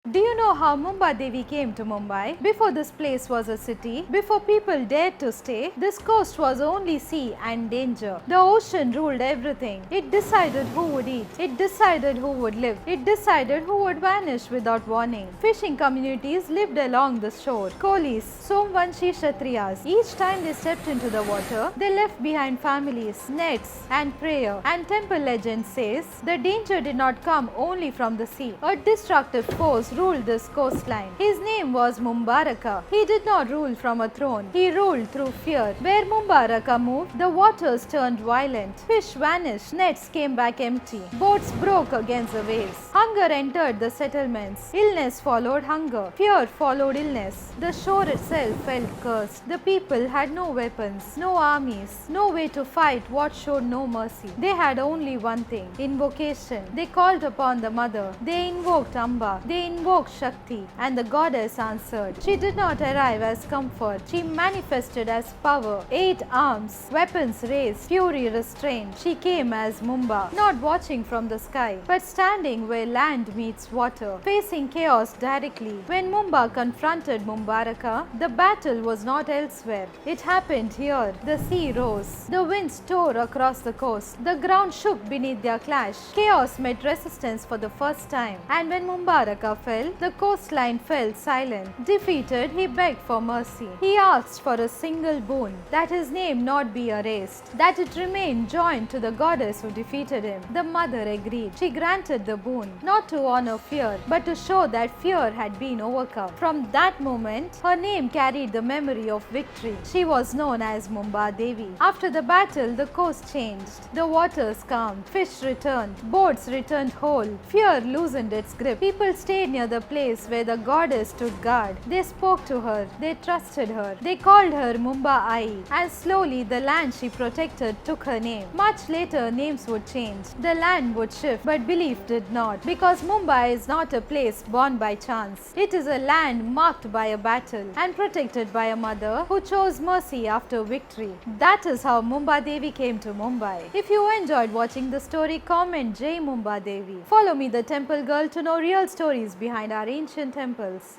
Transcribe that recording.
Do you know how Mumba Devi came to Mumbai? Before this place was a city, before people dared to stay, this coast was only sea and danger. The ocean ruled everything. It decided who would eat. It decided who would live. It decided who would vanish without warning. Fishing communities lived along the shore. Kolis, Somvanshi Kshatriyas. Each time they stepped into the water, they left behind families, nets, and prayer. And temple legend says the danger did not come only from the sea. A destructive force ruled this coastline. His name was Mumbaraka. He did not rule from a throne. He ruled through fear. Where Mumbaraka moved, the waters turned violent. Fish vanished. Nets came back empty. Boats broke against the waves. Hunger entered the settlements. Illness followed hunger. Fear followed illness. The shore itself felt cursed. The people had no weapons, no armies, no way to fight what showed no mercy. They had only one thing: invocation. They called upon the mother. They invoked Amba. They invoked Shakti, and the goddess answered. She did not arrive as comfort. She manifested as power. 8 arms, weapons raised, fury restrained. She came as Mumba, not watching from the sky, but standing where land meets water, facing chaos directly. When Mumba confronted Mumbaraka, the battle was not elsewhere. It happened here. The sea rose. The winds tore across the coast. The ground shook beneath their clash. Chaos met resistance for the first time. And when Mumbaraka fell, the coastline fell silent. Defeated, he begged for mercy. He asked for a single boon, that his name not be erased, that it remain joined to the goddess who defeated him. The mother agreed. She granted the boon, not to honor fear, but to show that fear had been overcome. From that moment, her name carried the memory of victory. She was known as Mumba Devi. After the battle, the coast changed. The waters calmed. Fish returned. Boats returned whole. Fear loosened its grip. People stayed near the place where the goddess stood guard. They spoke to her. They trusted her. They called her Mumba Ai. And slowly the land she protected took her name. Much later, names would change. The land would shift, but belief did not. Because Mumbai is not a place born by chance. It is a land marked by a battle and protected by a mother who chose mercy after victory. That is how Mumba Devi came to Mumbai. If you enjoyed watching the story, comment Jai Mumba Devi. Follow me, the Temple Girl, to know real stories behind our ancient temples.